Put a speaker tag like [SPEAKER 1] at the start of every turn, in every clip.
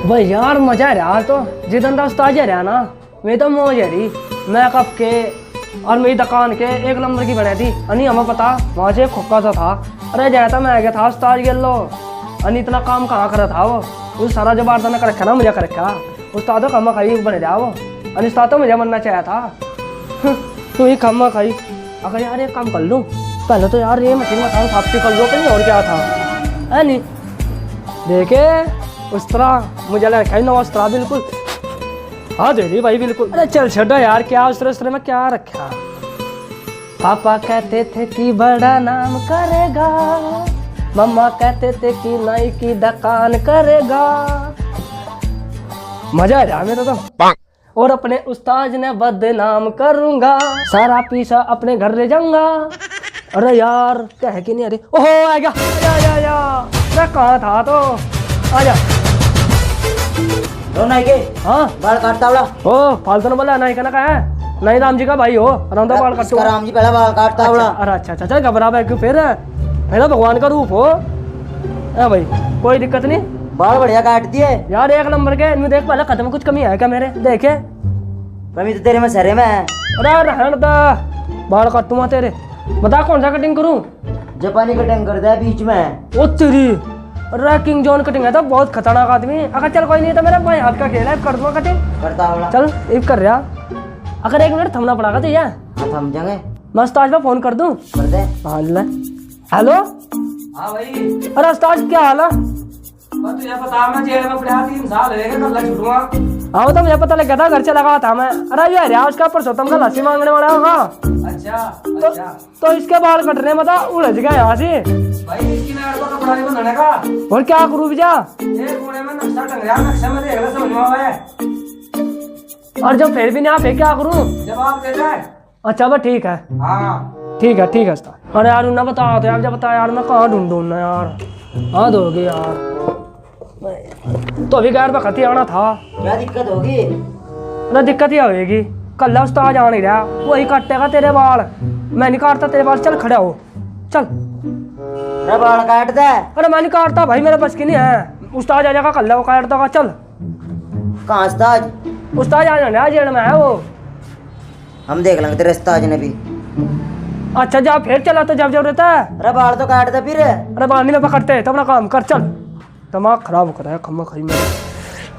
[SPEAKER 1] भाई यार मजा रहा तो जिदन का उस्ताद रहा ना मैं तो मौज रही। मैं कब के और मेरी दुकान के 1 नंबर की बनी थी। अनि हमें पता वहाँ से खोखा सा था। अरे जाया था मैं गया था उस्ताद के लो। अनि इतना काम कहाँ करा था वो सारा जो बार ने कर रखा ना मुझे कर रखा। उस्ताद खम्मा खाई बने रहा वो। अनि उस्ताद तो मुझे बनना चाहिए था। तू ही खम्मा खाई। अगर यार एक काम कर लूँ पहले तो यार ये मशीन में साफ कर लो कहीं और क्या था है नहीं देखे उस तरह मुझे लगा रखा नवा उस तरह बिल्कुल। हाँ दे भाई बिल्कुल। अरे चल छोड़ो यार क्या उस तरह में क्या रखा। पापा कहते थे कि बड़ा नाम करेगा, मम्मा कहते थे कि नाई की दुकान करेगा। मजा आ रहा मेरा तो। और अपने उस्ताद ने बदनाम करूंगा, सारा पीछा अपने घर ले जाऊंगा। अरे यार क्या है कि नहीं। अरे ओहो आ गया अरे कहाँ था तो आजा।
[SPEAKER 2] नाई के
[SPEAKER 1] हाँ
[SPEAKER 2] बाल काटता बड़ा।
[SPEAKER 1] ओ फालतू न बोला नाई का ना का है। नहीं राम जी का भाई हो आराम बाल काटो।
[SPEAKER 2] राम जी पहला बाल काटता बड़ा।
[SPEAKER 1] अरे अच्छा चल घबरा बैठ क्यों फिर है ना भगवान का रूप हो। है भाई कोई दिक्कत नहीं।
[SPEAKER 2] बाल बढ़िया काट दिए
[SPEAKER 1] यार 1 नंबर के। इनमें देख पहले खत्म कुछ कमी है क्या मेरे देखे।
[SPEAKER 2] कमी तो तेरे में सरे में है।
[SPEAKER 1] अरे रहन दा बाल काटूंगा तेरे। बता कौन सा कटिंग करूं।
[SPEAKER 2] जापानी कटिंग कर दे बीच में।
[SPEAKER 1] ओ तेरी अरे किंग जॉन कटिंग है तो बहुत खतरनाक आदमी। अगर चल कोई नहीं तो मेरा भाई हाथ का खेल है कर दूंगा कटिंग।
[SPEAKER 2] करता बड़ा
[SPEAKER 1] चल एक कर रहा। अगर 1 मिनट थमना पड़ेगा तो यार
[SPEAKER 2] हाँ थम जाएंगे।
[SPEAKER 1] मैं उस्ताद पे फोन कर दूं।
[SPEAKER 2] कर दे।
[SPEAKER 1] हाँ ले हेलो।
[SPEAKER 3] हाँ भाई।
[SPEAKER 1] अरे उस्ताद क्या हाल है।
[SPEAKER 3] बस तुझे पता मैं जेल में पड़ा 3 साल है कल छुटूंगा।
[SPEAKER 1] हाँ वो तो मुझे पता लग गया था घर से लगा था मैं। अरे ये हरिया उसका परसोत्तम का लस्सी मांगने वाला होगा।
[SPEAKER 3] अच्छा
[SPEAKER 1] तो इसके बाल कटने में था उलझ गया यहाँ से।
[SPEAKER 3] भाई इसकी नाड़ को कपड़ा नहीं बनाने का।
[SPEAKER 1] और क्या करूँ भैया।
[SPEAKER 3] एक कोने में नक्शा टंग रहा नक्शा में देख ले समझ में आवे।
[SPEAKER 1] और जब फिर भी नहीं आप क्या करूँ।
[SPEAKER 3] जवाब दे दे।
[SPEAKER 1] अच्छा बस ठीक है।
[SPEAKER 3] हाँ
[SPEAKER 1] ठीक है उस्ताद। अरे यार उन्हें बता दो यार जब बता यार मैं कहाँ ढूंढूं ना यार। हाँ दोगे यार तो अभी गैर बखती आना था।
[SPEAKER 2] क्या दिक्कत होगी।
[SPEAKER 1] अरे दिक्कत ही होगी कल उस्ताद आ नहीं रहा वही काटेगा तेरे बाल। मैं नहीं काटता तेरे बाल। चल खड़ा हो चल।
[SPEAKER 2] अरे बाल काट दे।
[SPEAKER 1] अरे मैं नहीं काटता भाई मेरे बस की नहीं है। उस्ताद आ जाएगा कल वो काट देगा। चल
[SPEAKER 2] कहाँ उस्ताद।
[SPEAKER 1] उस्ताद आ जाना जेल में है वो।
[SPEAKER 2] हम देख लेंगे तेरे उस्ताद ने भी।
[SPEAKER 1] अच्छा जा फिर चला तो जब जरूरत है।
[SPEAKER 2] अरे बाल तो काट दे फिर।
[SPEAKER 1] अरे बाल नहीं पकड़ते तो अपना काम कर। चल दिमाग खराब कर रहा है खम्मा खाई में।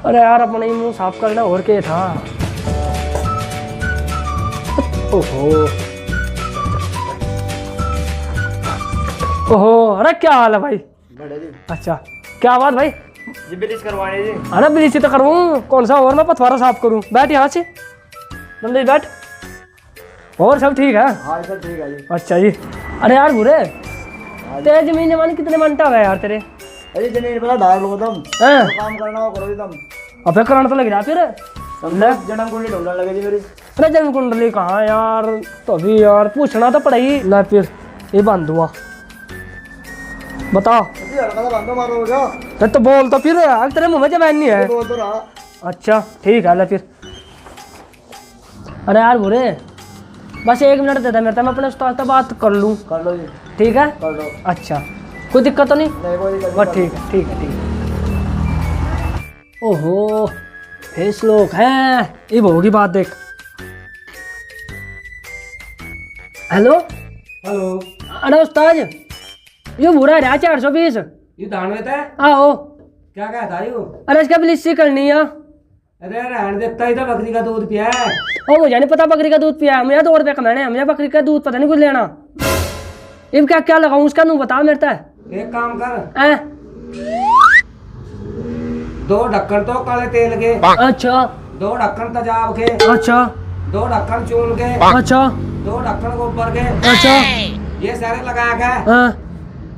[SPEAKER 1] अरे यार अपना ही मुंह साफ करना और क्या था। ओहो अरे क्या हाल है भाई। अच्छा क्या बात भाई।
[SPEAKER 3] जी ब्लीच करवाने जी।
[SPEAKER 1] अरे ब्लीच तो करवाऊँ कौन सा और मैं पथवारा साफ करूँ। बैठ यहाँ से नंदी बैठ। और सब ठीक है।
[SPEAKER 3] हाँ सब ठीक है जी।
[SPEAKER 1] अच्छा जी। अरे यार बुरे तेरे जमीन जमाने कितने मंटा है यार तेरे।
[SPEAKER 3] अरे जमीन पर ढाल लो तुम
[SPEAKER 1] हैं
[SPEAKER 3] काम करना हो करो तुम।
[SPEAKER 1] अबे कराना तो लग रहा फिर।
[SPEAKER 3] जन्म कुंडली ढूंढने लगे जी मेरी।
[SPEAKER 1] अरे जन्म कुंडली कहाँ यार तो अभी यार पूछना तो पड़ेगी। ला फिर ये बांध दूंगा बता। तो बोल तो फिर तेरे मुंह में जबान नहीं है।
[SPEAKER 3] बोल तो रहा।
[SPEAKER 1] अच्छा ठीक है ला फिर। अरे यार बुरे बस 1 मिनट दे दे मेरे। मैं अपने उस्ताद से बात कर लूँ।
[SPEAKER 3] कर लो जी
[SPEAKER 1] ठीक है
[SPEAKER 3] कर लो।
[SPEAKER 1] अच्छा कोई दिक्कत तो नहीं।
[SPEAKER 3] नहीं कोई दिक्कत
[SPEAKER 1] बस ठीक है। ओहो फेस लोग हैं ये होगी बात देख। Hello
[SPEAKER 3] hello.
[SPEAKER 1] अरे उस्ताद ये बुरा रहा 420।
[SPEAKER 3] ये दान में था
[SPEAKER 1] आओ।
[SPEAKER 3] क्या कहता यू।
[SPEAKER 1] अरे इसका ब्लीचिंग करनी है।
[SPEAKER 3] अरे रहने देता ही तो बकरी का दूध पिया है।
[SPEAKER 1] ओ मुझे नहीं पता बकरी का दूध पिया। मुझे 2 रुपये कमाने मुझे बकरी का दूध पता नहीं कुछ लेना। ये क्या क्या लगाऊं उसका नू बता मेरे तक।
[SPEAKER 3] एक काम कर
[SPEAKER 1] हैं
[SPEAKER 3] 2 ढक्कन तो काले तेल के।
[SPEAKER 1] अच्छा
[SPEAKER 3] 2 ढक्कन तेजाब के।
[SPEAKER 1] अच्छा
[SPEAKER 3] 2 ढक्कन चून के।
[SPEAKER 1] अच्छा
[SPEAKER 3] 2 ढक्कन गोबर के।
[SPEAKER 1] अच्छा
[SPEAKER 3] ये सारे लगा के
[SPEAKER 1] हाँ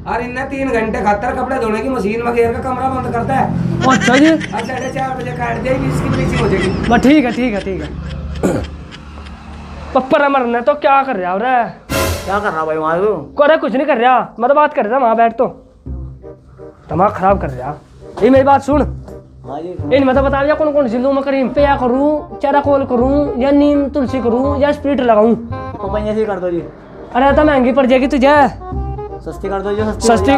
[SPEAKER 3] और इनने 3 घंटे खतर कपड़े धोने की मशीन में घेर का कमरा बंद करता है।
[SPEAKER 1] अच्छा जी।
[SPEAKER 3] और 4:30 बजे काट देगी इसकी ब्लीचिंग हो जाएगी।
[SPEAKER 1] बस ठीक है पप्पर मरने तो क्या कर रहा है।
[SPEAKER 3] क्या कर रहा भाई वहां तू।
[SPEAKER 1] अरे कुछ नहीं कर रहा मैं तो बात कर रहा था वहां बैठ तो दिमाग खराब कर रहा। ये मेरी बात सुन।
[SPEAKER 3] हाँ जी
[SPEAKER 1] इन मैं तो बता दिया कौन सी लूँ मैं करीम पे या करूँ चेराकोल करूँ या नीम तुलसी करूँ या स्प्रिट लगाऊँ।
[SPEAKER 3] तो पहिए से कर दो जी।
[SPEAKER 1] अरे तो महंगी पड़ जाएगी तुझे।
[SPEAKER 3] सस्ती कर दो जो
[SPEAKER 1] सस्ती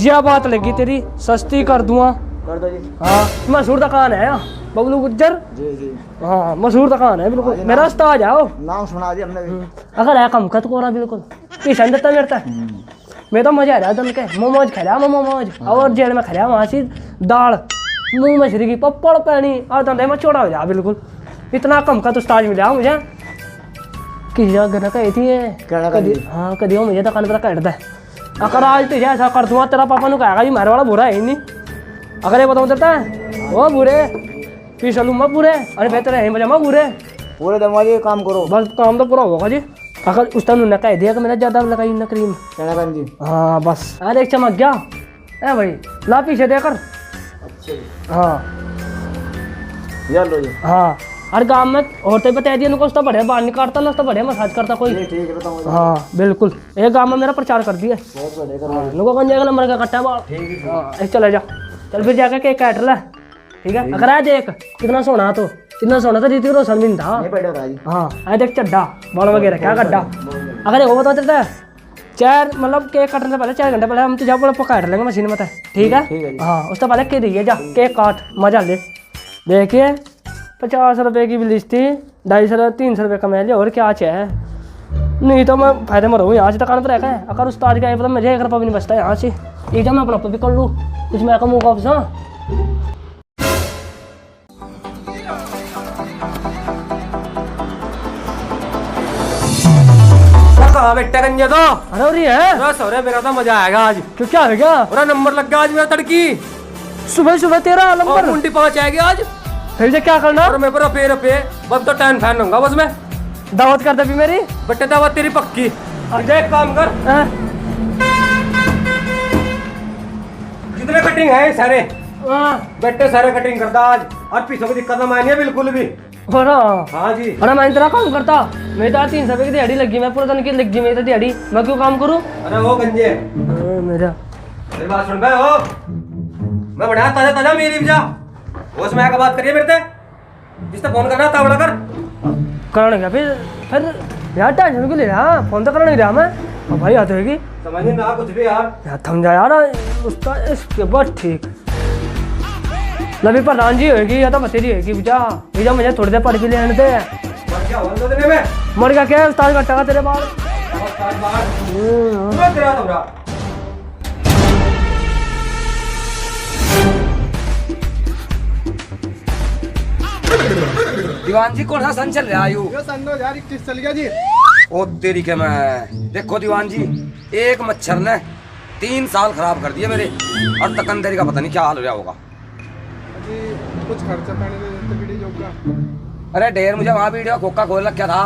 [SPEAKER 1] यह बात लगी तेरी। सस्ती कर दूंगा
[SPEAKER 2] कर दो जी।
[SPEAKER 1] हाँ मशहूर दुकान है बबलू गुज्जर।
[SPEAKER 2] जी जी।
[SPEAKER 1] हाँ मशहूर दुकान है बिल्कुल, मेरा उस्ताद है वो।
[SPEAKER 2] नाम सुना दिया हमने भी।
[SPEAKER 1] अगर है कम खत को रहा बिल्कुल पीछे देता मेरे तक। मैं तो मजा आ रहा दम के मोमोज खा रहा मोमोज, और जेल में खा रहा वहाँ से दाल मुँह मछली की पप्पड़ पैनी और दंदे में चौड़ा हो जा बिल्कुल। इतना कम खत उस्ताद मिला मुझे कि जगह कही थी कदी। हाँ कदी मुझे दुकान पर कट दे, अगर आज तुझे ऐसा कर दूंगा तेरा पापा ने कहेगा जी मारे वाला बुरा है ही नहीं। अगर ये बताऊँ देता है वो बुरे पीछे लूँगा पूरे, अरे बेहतर है मजा मैं बुरे
[SPEAKER 2] पूरे दम वाली काम करो।
[SPEAKER 1] बस काम तो पूरा होगा जी। अगर उस टाइम उन्होंने कह दिया कि मैंने ज़्यादा लगाई ना क्रीम।
[SPEAKER 2] जी।
[SPEAKER 1] हाँ बस अरे एक चमक गया ए भाई ला पीछे देकर।
[SPEAKER 2] अच्छा
[SPEAKER 1] हाँ
[SPEAKER 2] यार लो जी।
[SPEAKER 1] हाँ हर गाँव में औरतें बता दिया उनको उसका बढ़िया बाल नहीं काटता ना, उसका बढ़िया मसाज करता कोई।
[SPEAKER 2] ठीक है बताऊँ।
[SPEAKER 1] हाँ बिल्कुल एक गाँव में मेरा प्रचार कर दिया।
[SPEAKER 2] बहुत बढ़िया कर लो।
[SPEAKER 1] लोगों कौन जाएगा नंबर का कट्टा बाल।
[SPEAKER 2] ठीक है।
[SPEAKER 1] हाँ ऐसे चले जा, चल फिर जाकर केक काट ले ठीक है। अगर आज देख कितना सोना तो इतना सोना तो ऋतिक रोशन भी नहीं था।
[SPEAKER 2] नहीं पड़ेगा जी।
[SPEAKER 1] हाँ आज देख चड्डा बाल वगैरह क्या गड्ढा। अगर ये वो बता देता है चार मतलब केक काटने से पहले 4 घंटे पहले हम तुझे पूरा काट लेंगे मशीन में, ठीक है। हाँ उससे पहले के दिए जा केक काट मजा ले। देखिए 50 रुपये की भी लिस्ट थी, 250 300 रुपये कमा लिया और क्या चाहिए। नहीं तो मैं फायदे में रहूँ यहाँ से दुकान पर रहकर है। अगर उस ताज का है पता मुझे 1 रुपया भी नहीं बचता यहाँ से। एक जब मैं अपना भी कर लूँ कुछ मैं कमूँ वापस। हाँ
[SPEAKER 3] कहाँ बैठा गंजे तो?
[SPEAKER 1] अरे और ये है
[SPEAKER 3] बस हो रहा मेरा तो मजा आएगा आज।
[SPEAKER 1] क्यों क्या हो गया?
[SPEAKER 3] पूरा नंबर लग गया आज मेरा तड़की।
[SPEAKER 1] सुबह सुबह तेरा
[SPEAKER 3] और
[SPEAKER 1] नंबर
[SPEAKER 3] कुंडी 5 आएगी आज।
[SPEAKER 1] फिर से क्या करना?
[SPEAKER 3] और मैं पर रपे रपे बस तो टैन फैन होगा बस मैं।
[SPEAKER 1] दावत कर दे भी मेरी।
[SPEAKER 3] बट्टे दावत तेरी पक्की। तुझे एक काम कर,
[SPEAKER 1] हाँ?
[SPEAKER 3] जितने कटिंग है सारे
[SPEAKER 1] हाँ
[SPEAKER 3] बेटे सारे कटिंग करता आज, और पीछे की दिक्कत ना मानिए बिल्कुल भी।
[SPEAKER 1] और
[SPEAKER 3] हाँ जी।
[SPEAKER 1] अरे मैं तेरा काम करता, मैं तो 300 रुपये की दिहाड़ी लगी, मैं पूरे दिन की लगी मेरी तो दिहाड़ी, मैं क्यों काम करूँ?
[SPEAKER 3] अरे वो गंजे
[SPEAKER 1] मेरा
[SPEAKER 3] मेरी बात सुन गए हो, मैं बढ़िया ताजा ताजा मेरी भी जा वो समय का बात करिए मेरे से, जिससे फोन करना था बड़ा कर
[SPEAKER 1] करने का फिर यार टेंशन क्यों ले रहा? फोन तो करना नहीं रहा मैं। अब भाई आते होगी
[SPEAKER 3] समझ में ना कुछ भी यार
[SPEAKER 1] थम जा यार उसका इसके बाद ठीक लभी प्रधान जी होगी या तो बतेरी होगी बुझा भैया मुझे थोड़ी देर पढ़ भी लेने दे।
[SPEAKER 3] क्या हुआ दो दिन में
[SPEAKER 1] मर गया क्या उस्ताद का टका तेरे बाल?
[SPEAKER 3] तेरा तो दीवान जी कौन सा सन चल रहा है आयु?
[SPEAKER 4] ये सन 2021 चल गया जी।
[SPEAKER 3] ओ तेरी के मैं देखो दीवान जी, एक मच्छर ने 3 साल खराब कर दिए मेरे, और तकंदरी का पता नहीं क्या हाल हो रहा होगा।
[SPEAKER 4] अजी कुछ खर्चा पानी दे देते वीडियो जॉब का।
[SPEAKER 3] अरे ढेर मुझे वहाँ वीडियो खोखा खोल रखा था,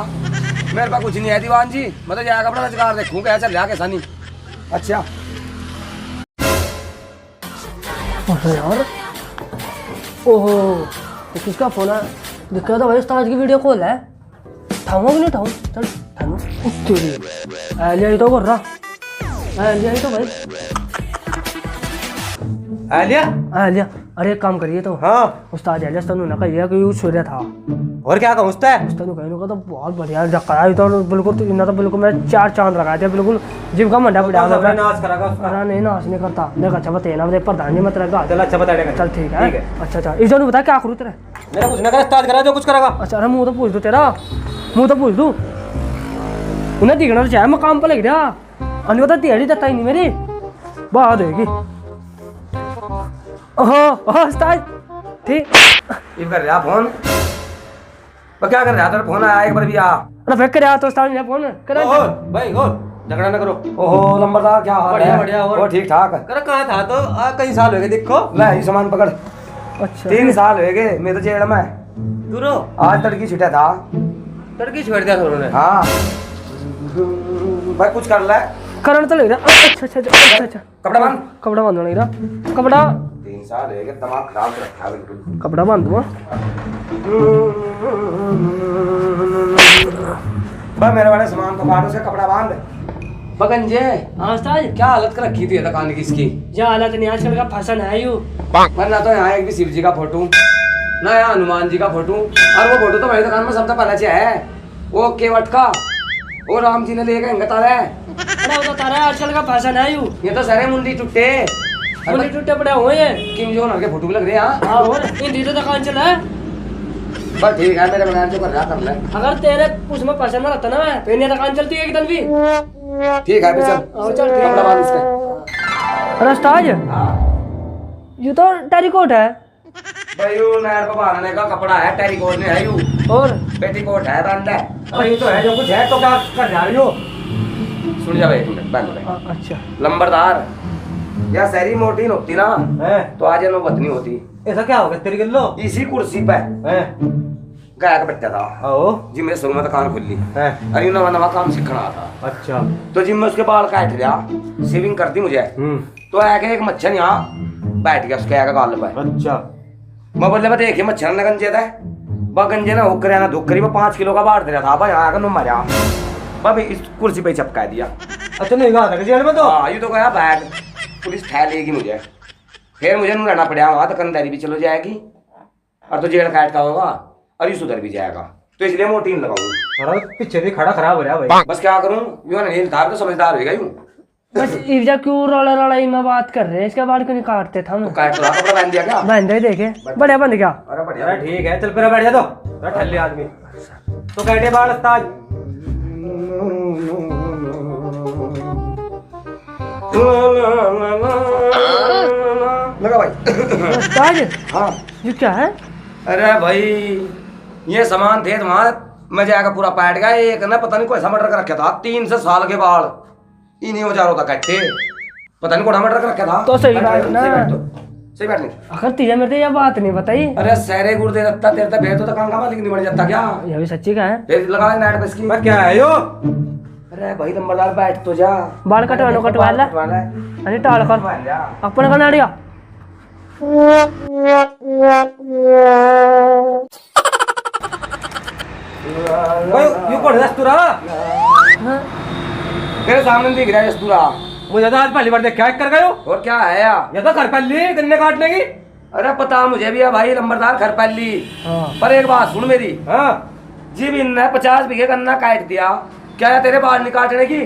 [SPEAKER 3] मेरे पास कुछ नहीं है दीवान जी, मैं तो जाएगा अपना रोजगार देखूँ क्या चल रहा कैसा नहीं। अच्छा
[SPEAKER 1] यार ओहो तो किसका फोन है? दिखा तो भाई उस्ताद की वीडियो कॉल है, उठाऊंगा कि नहीं उठाऊं? चल उठाऊं लिया ही तो कर रहा लिया ही तो भाई
[SPEAKER 3] आलिया
[SPEAKER 1] लिया। अरे एक काम करिए तो
[SPEAKER 3] हाँ
[SPEAKER 1] उस्ताद आलिया तनु ना कहिए कि यूज सूर्य था
[SPEAKER 3] और क्या कहूँ उससे
[SPEAKER 1] तनु कहने का तो बहुत बढ़िया कराया तो बिल्कुल तो इतना तो बिल्कुल मैं 4 चांद लगाए थे बिल्कुल जिम का मंडा पिटा
[SPEAKER 3] नाच करागा उसका।
[SPEAKER 1] अरे नहीं नाश नहीं करता देख अच्छा बता ना प्रधान जी मत रखा।
[SPEAKER 3] चल अच्छा बता देगा।
[SPEAKER 1] चल ठीक है अच्छा इस दोनों बता क्या करूँ तेरे?
[SPEAKER 3] मेरा कुछ ना कर स्टार्ट करा जो कुछ करेगा।
[SPEAKER 1] अच्छा अरे मुँह तो पूछ दो तेरा, मुँह तो पूछ दूँ उन्हें दिखना तो चाहे मैं काम पर लग रहा अन्य तो दिहाड़ी देता ही नहीं मेरी बात होगी। ओहो उस्ताद ठीक
[SPEAKER 3] ये कर रहा फोन तो क्या कर रहा तेरा फोन आया एक बार भी आ।
[SPEAKER 1] अरे फेंक कर तो उस्ताद ने फोन कर
[SPEAKER 3] ओ भाई हो झगड़ा ना करो। ओहो नंबरदार क्या हाल है? बढ़िया और ठीक ठाक कर कहाँ था तो कई साल हो गए देखो ले ये सामान पकड़।
[SPEAKER 1] अच्छा
[SPEAKER 3] 3 साल हो गए मैं तो जेल में
[SPEAKER 4] दूरो
[SPEAKER 3] आज तड़की छुटा था।
[SPEAKER 4] तड़की छोड़ दिया उन्होंने।
[SPEAKER 3] हाँ भाई कुछ कर ले
[SPEAKER 1] करण तो लग रहा। अच्छा
[SPEAKER 3] कपड़ा बांध
[SPEAKER 1] कपड़ा बांधो नहीं रहा कपड़ा
[SPEAKER 3] 3 साल हो गए दिमाग खराब कर रखा है बिल्कुल।
[SPEAKER 1] कपड़ा बांध दूँ
[SPEAKER 3] भाई मेरे वाले सामान को काटो से कपड़ा बांध। बगंजे
[SPEAKER 1] हाँ उस्ताद
[SPEAKER 3] क्या हालत कर रखी थी ये दुकान की इसकी?
[SPEAKER 1] जो हालत नहीं आजकल का फैशन है यू
[SPEAKER 3] वरना तो यहाँ एक भी शिव जी का फोटो ना यहाँ हनुमान जी का फोटो, और वो फोटो तो मेरी दुकान में सबसे पहले से है वो केवट का वो राम जी ने लेके हंगता है।
[SPEAKER 1] अरे वो तो तारा आजकल का फैशन है यू।
[SPEAKER 3] ये तो सारे मुंडी टूटे
[SPEAKER 1] मुझे टूटे पड़े हुए हैं।
[SPEAKER 3] किंग जो के फोटो भी लग रहे हैं हाँ।
[SPEAKER 1] हाँ और हिंदी तो दुकान चला है।
[SPEAKER 3] बस ठीक है मेरे बगैर जो कर रहा कर ले।
[SPEAKER 1] अगर तेरे उसमें पैसा ना रहता ना मैं तो इन्हें दुकान चलती है एक दिन भी।
[SPEAKER 3] ठीक है फिर चल
[SPEAKER 1] हाँ चल ठीक
[SPEAKER 3] कपड़ा बांध इसका।
[SPEAKER 1] है। उस्ताद ये तो टेरिकोट है
[SPEAKER 3] भाई यू नहर को बांधने का कपड़ा है टेरिकोट में है यू
[SPEAKER 1] और
[SPEAKER 3] पेटीकोट है बंद है।
[SPEAKER 2] अरे ये तो है जो कुछ है तो क्या कर जा रही हो?
[SPEAKER 3] सुन जा भाई एक मिनट बंद हो गए।
[SPEAKER 1] अच्छा
[SPEAKER 3] लंबरदार या शहरी मोटी होती ना
[SPEAKER 2] हैं?
[SPEAKER 3] तो आज नौबत नहीं होती।
[SPEAKER 2] ऐसा क्या हो गया तेरी गल्लो?
[SPEAKER 3] इसी कुर्सी पे
[SPEAKER 2] हैं?
[SPEAKER 3] गाय का बच्चा था
[SPEAKER 2] आओ।
[SPEAKER 3] जिम में शुरू में दुकान खुली
[SPEAKER 2] हैं?
[SPEAKER 3] अरे नवा नवा काम सीखना था
[SPEAKER 2] अच्छा।
[SPEAKER 3] तो जिम में उसके बाल काट लिया शेविंग करती मुझे तो आके एक मच्छर यहाँ बैठ गया उसके आगे गाल पे।
[SPEAKER 2] अच्छा।
[SPEAKER 3] मैं बोले देखिए मच्छर न गंजे था वह गंजे ना होकर ना धोकरी में 5 किलो का बांट दे रहा था भाई आकर नुम मरा भाई इस कुर्सी पे चपका दिया।
[SPEAKER 2] अच्छा नहीं कहा था जेल में तो?
[SPEAKER 3] हाँ ये तो गया बैग पुलिस ठह लेगी मुझे फिर मुझे नहीं रहना पड़ेगा वहां दुकानदारी भी चलो जाएगी और तो जेल काट का होगा और ये सुधर भी जाएगा तो इसलिए मोटी नहीं लगाऊंगा।
[SPEAKER 2] अरे पीछे भी खड़ा खराब हो रहा भाई।
[SPEAKER 3] बस क्या करूं यूं नहीं था तो समझदार हो गया यूं
[SPEAKER 1] बस इवजा क्यों रोला रोलाई में बात कर रहे हैं इसके बाद क्यों नहीं काटते था हम
[SPEAKER 3] तो काट रहा कपड़ा पहन दिया क्या?
[SPEAKER 1] बंद है देखे बढ़िया बंद क्या।
[SPEAKER 3] अरे बढ़िया
[SPEAKER 2] अरे ठीक है चल फिर बैठ जा तो ठल्ले आदमी तो कैटे बाल उस्ताद?
[SPEAKER 3] लगा भाई।
[SPEAKER 1] उस्ताद
[SPEAKER 3] हाँ
[SPEAKER 1] ये क्या है।
[SPEAKER 3] अरे भाई ये सामान थे तुम्हारा मैं जाकर पूरा पैट गया एक ना पता नहीं कोई ऐसा मटर कर रखा था 3 से साल के बाल इन्हीं हो जा रहा था कट्टे पता नहीं कोड़ा मटर कर रखा था।
[SPEAKER 1] तो सही बात ना।
[SPEAKER 3] सही बात नहीं।
[SPEAKER 1] अगर तुझे मेरे को यह बात नहीं बताई
[SPEAKER 3] अरे सहरे गुड़ दे देता तेरे तो भेज तो दुकान का मालिक नहीं बन जाता क्या?
[SPEAKER 1] यह भी सच्ची का है।
[SPEAKER 3] फिर लगा नाइट बस की।
[SPEAKER 2] मैं क्या है यो?
[SPEAKER 3] अरे भाई नंबरदार बैठ तो जा
[SPEAKER 1] बाल कटवानो कटवा ला अरे टाल कर अपन का नाड़िया
[SPEAKER 2] भाई यू कौन है दस्तूरा?
[SPEAKER 3] तेरे सामने दिख रहा है पूरा।
[SPEAKER 2] मुझे तो आज पहली बार देखा कर गए हो।
[SPEAKER 3] और क्या है यार?
[SPEAKER 2] ये तो घर पल्ली गन्ने काटने की।
[SPEAKER 3] अरे पता मुझे भी है भाई नंबरदार घर पल्ली
[SPEAKER 1] हाँ।
[SPEAKER 3] पर एक बात सुन मेरी
[SPEAKER 2] हाँ
[SPEAKER 3] जी भी इनने 50 बीघे गन्ना काट दिया क्या है तेरे बाल नहीं काटने की?